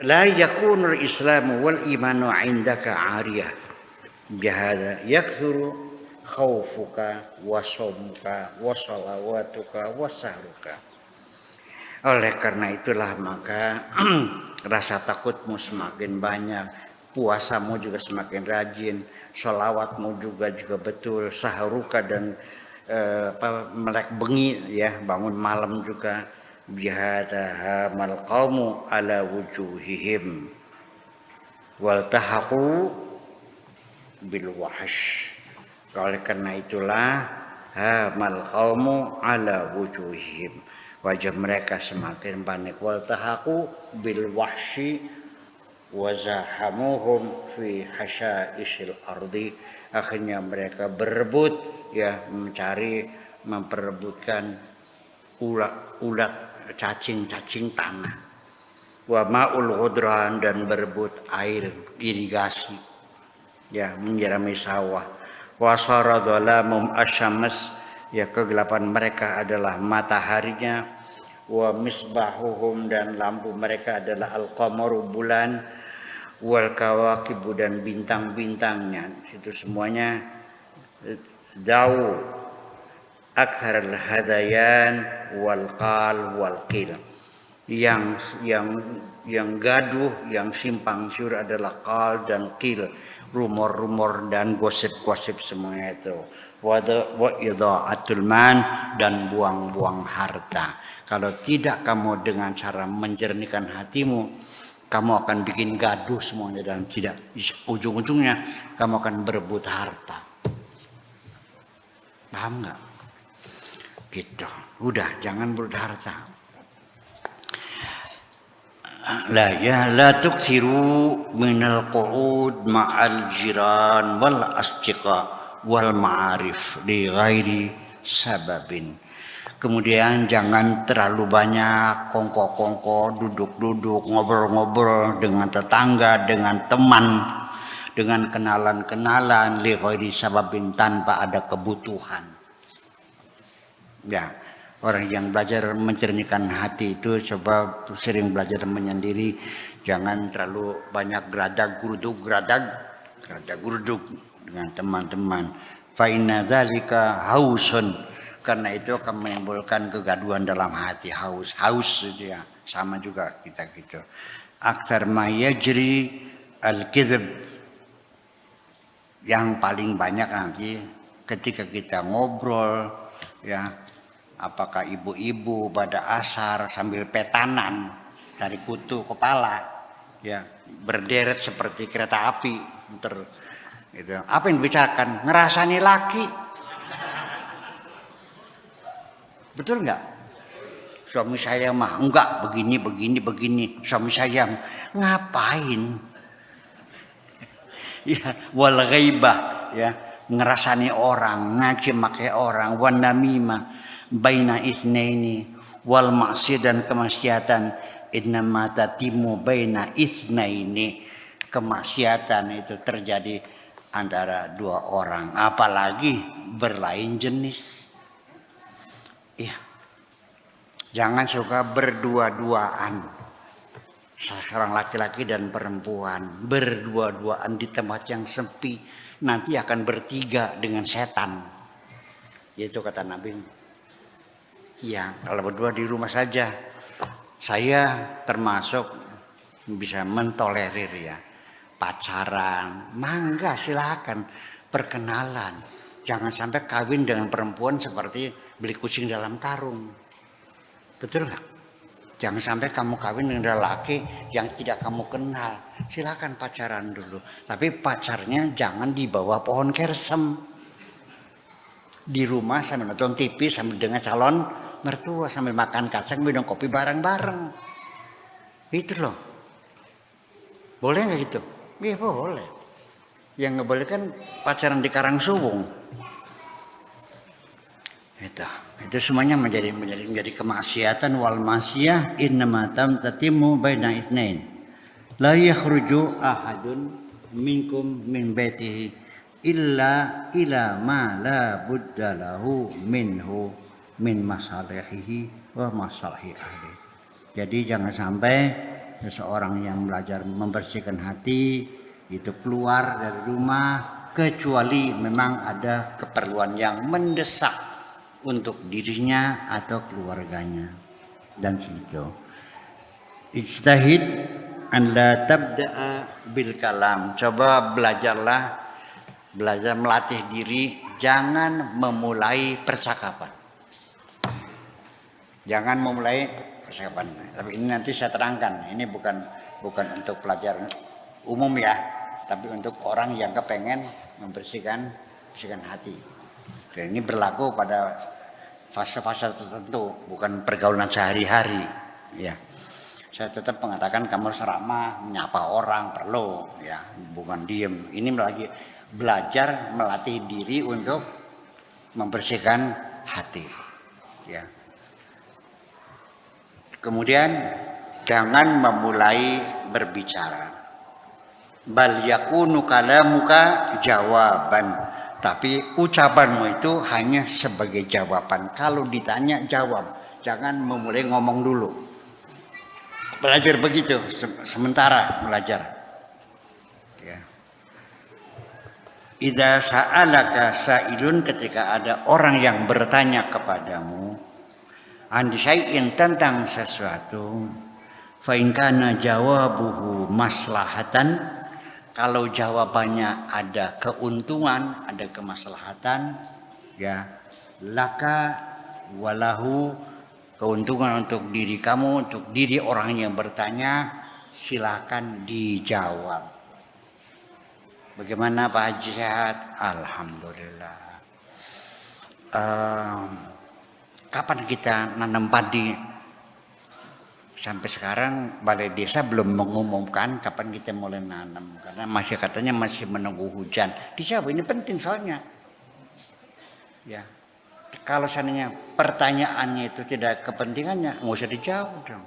la yakunul islamu wal imanu indaka ariyah bihadza yakthuru khaufuka wa shaumuka wa salawatuka wa sahruka. Oleh karena itulah maka rasa takutmu semakin banyak, puasamu juga semakin rajin, sholawatmu juga betul, saharuka dan melek bengi ya, bangun malam juga. Bihadza hamal qaumu ala wujuhihim wal tahaqu bil wahsh. Oleh karena itulah hamal qaumu ala wujuhihim, wajah mereka semakin panik, wal tahaqu bil wahsyi wa zahamuhum fi hasyaisil ardi. Akhirnya mereka berebut ya, memperebutkan ulat cacing tanah, wa ma'ul ghudran, dan berebut air irigasi ya, menyirami sawah, wa sara dhalamum asyams, ya kegelapan mereka adalah mataharinya, wa misbahuhum, dan lampu mereka adalah al-qamaru, bulan, wal kawakibu, dan bintang-bintangnya. Itu semuanya da'u akthar al-hadayan wal qal wal qil. Yang gaduh, yang simpang siur adalah qal dan qil, rumor-rumor dan gosip-gosip semuanya itu. Wa idha'atul man, dan buang-buang harta. Kalau tidak kamu dengan cara menjernihkan hatimu, kamu akan bikin gaduh semuanya, dan tidak ujung-ujungnya kamu akan berebut harta. Paham nggak? Gitu. Udah, jangan berebut harta. La tuksiru minal qu'ud ma'al jiran wal asdiqa wal ma'arif li ghairi sababin. Kemudian jangan terlalu banyak kongko-kongko, duduk-duduk, ngobrol-ngobrol dengan tetangga, dengan teman, dengan kenalan-kenalan li ghairi sababin, tanpa ada kebutuhan. Ya, orang yang belajar mencernihkan hati itu coba sering belajar menyendiri, jangan terlalu banyak geradak guruduk dengan teman-teman. Fa inna dzalika hausun, karena itu akan menimbulkan kegaduhan dalam hati. Haus itu ya, sama juga kita gitu. Aktsar ma yajri al-kidhb, yang paling banyak nanti ketika kita ngobrol ya, apakah ibu-ibu pada asar sambil petanan cari kutu kepala ya, berderet seperti kereta api gitu. Apa yang dibicarakan? Ngerasani laki. Betul nggak? Suami saya mah enggak, begini. Suami saya ngapain? Ya, wal ghaibah ya, ngerasani orang, ngaci make orang, wan namimah baina itsnaini, wal maksiyah, dan kemaksiatan. Innama tatimu baina itsnaini, kemaksiatan itu terjadi antara dua orang, apalagi berlain jenis. Ya, jangan suka berdua-duaan. Seorang laki-laki dan perempuan berdua-duaan di tempat yang sepi, nanti akan bertiga dengan setan. Itu kata Nabi. Ya, kalau berdua di rumah saja. Saya termasuk bisa mentolerir ya, pacaran, mangga silakan, perkenalan. Jangan sampai kawin dengan perempuan seperti beli kucing dalam karung. Betul nggak? Jangan sampai kamu kawin dengan laki yang tidak kamu kenal. Silakan pacaran dulu, tapi pacarnya jangan di bawah pohon kersem. Di rumah sambil nonton TV, sambil dengan calon mertua, sambil makan kacang, minum kopi bareng-bareng. Itu loh. Boleh nggak gitu? Iya boleh. Yang nggak boleh kan pacaran di Karang Suwung. Itu semuanya menjadi kemaksiatan. Wal maksiyah innama tamtatimu baina itsnain. La yakhruju ahadun minkum min baitihi illa ila ma la budda lahu minhu min masalihi wa masalahi ahli. Jadi jangan sampai seseorang yang belajar membersihkan hati itu keluar dari rumah kecuali memang ada keperluan yang mendesak untuk dirinya atau keluarganya. Dan situ ijtahid an la tabda'a bil kalam. Coba belajar melatih diri jangan memulai percakapan. Jangan memulai percakapan. Tapi ini nanti saya terangkan. Ini bukan untuk pelajaran umum ya, tapi untuk orang yang kepengen membersihkan hati. Dan ini berlaku pada fase-fase tertentu, bukan pergaulan sehari-hari. Ya, saya tetap mengatakan kamu harus ramah, menyapa orang perlu, ya, bukan diem. Ini lagi belajar melatih diri untuk membersihkan hati. Ya. Kemudian jangan memulai berbicara. Bal yakunu kalamuka jawaban. Tapi ucapanmu itu hanya sebagai jawaban. Kalau ditanya jawab, jangan memulai ngomong dulu. Belajar begitu, sementara belajar. Ya. Idza sa'alaka sa'ilun, ketika ada orang yang bertanya kepadamu an syai'in, tentang sesuatu, fa in kana jawabuhu maslahatan, kalau jawabannya ada keuntungan, ada kemaslahatan, ya, laka walahu, keuntungan untuk diri kamu, untuk diri orang yang bertanya, silakan dijawab. Bagaimana Pak Haji, sehat? Alhamdulillah. Kapan kita nanam padi? Sampai sekarang balai desa belum mengumumkan kapan kita mulai nanam, karena masih katanya masih menunggu hujan. Dijawab, ini penting soalnya. Ya, kalau seandainya pertanyaannya itu tidak kepentingannya, nggak usah dijawab dong.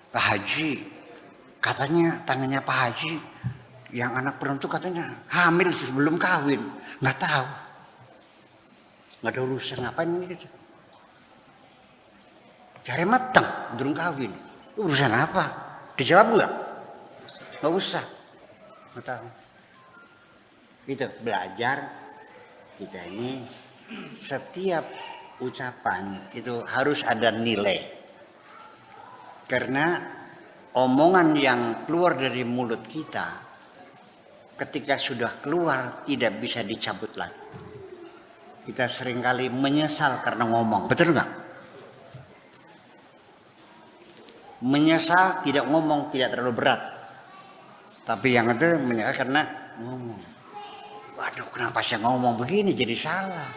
Pak Haji, katanya tangannya Pak Haji yang anak perempuan katanya hamil sebelum kawin, nggak tahu. Nggak ada urusan, ngapain ini gitu. Cari matang, belum kawin. Urusan apa? Dijawab nggak? Nggak usah. Nggak tahu. Gitu, belajar kita ini setiap ucapan itu harus ada nilai. Karena omongan yang keluar dari mulut kita ketika sudah keluar tidak bisa dicabut lagi. Kita seringkali menyesal karena ngomong, betul nggak? Menyesal tidak ngomong tidak terlalu berat, tapi yang itu menyesal karena ngomong. Waduh, kenapa saya ngomong begini jadi salah?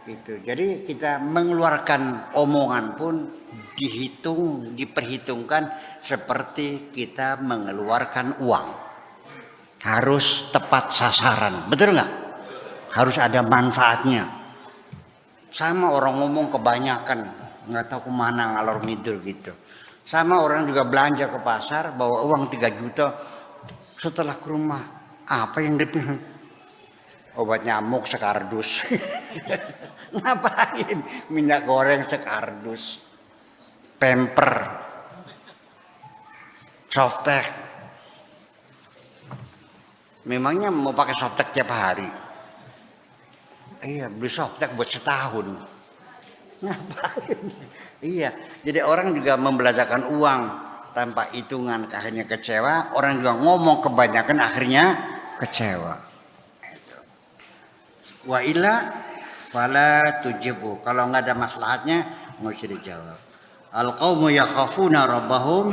Gitu. Jadi kita mengeluarkan omongan pun diperhitungkan seperti kita mengeluarkan uang. Harus tepat sasaran, betul nggak? Harus ada manfaatnya. Sama orang ngomong kebanyakan, nggak tahu kemana ngalor ngidul gitu. Sama orang juga belanja ke pasar bawa uang 3 juta, setelah ke rumah apa yang dipilih? Obat nyamuk sekardus. Ngapain? Minyak goreng sekardus, pamper, softtek. Memangnya mau pakai softtek tiap hari? Iya, beli softtek buat setahun. Ngapain? Iya, jadi orang juga membelanjakan uang tanpa hitungan, akhirnya kecewa. Orang juga ngomong kebanyakan, akhirnya kecewa. Wa illa fala tujibu. Kalau nggak ada maslahatnya, nggak usah dijawab. Al-qaumu yakhafuna rabbahum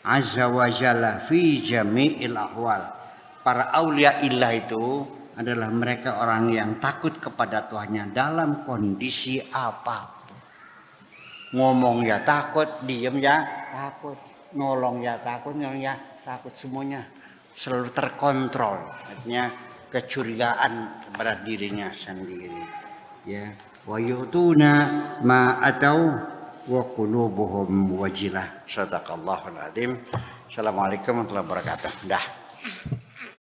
azza wa jalla fi jami'il ahwal. Para aulia illah itu adalah mereka orang yang takut kepada Tuhannya dalam kondisi apapun. Ngomong ya takut, diem ya takut, nolong ya takut, semuanya selalu terkontrol. Artinya kecurigaan kepada dirinya sendiri. Ya, wa yu'tuna ma atau wa qulubuhum wajilah. Shadaqallahul azim. Assalamualaikum warahmatullahi wabarakatuh. Dah.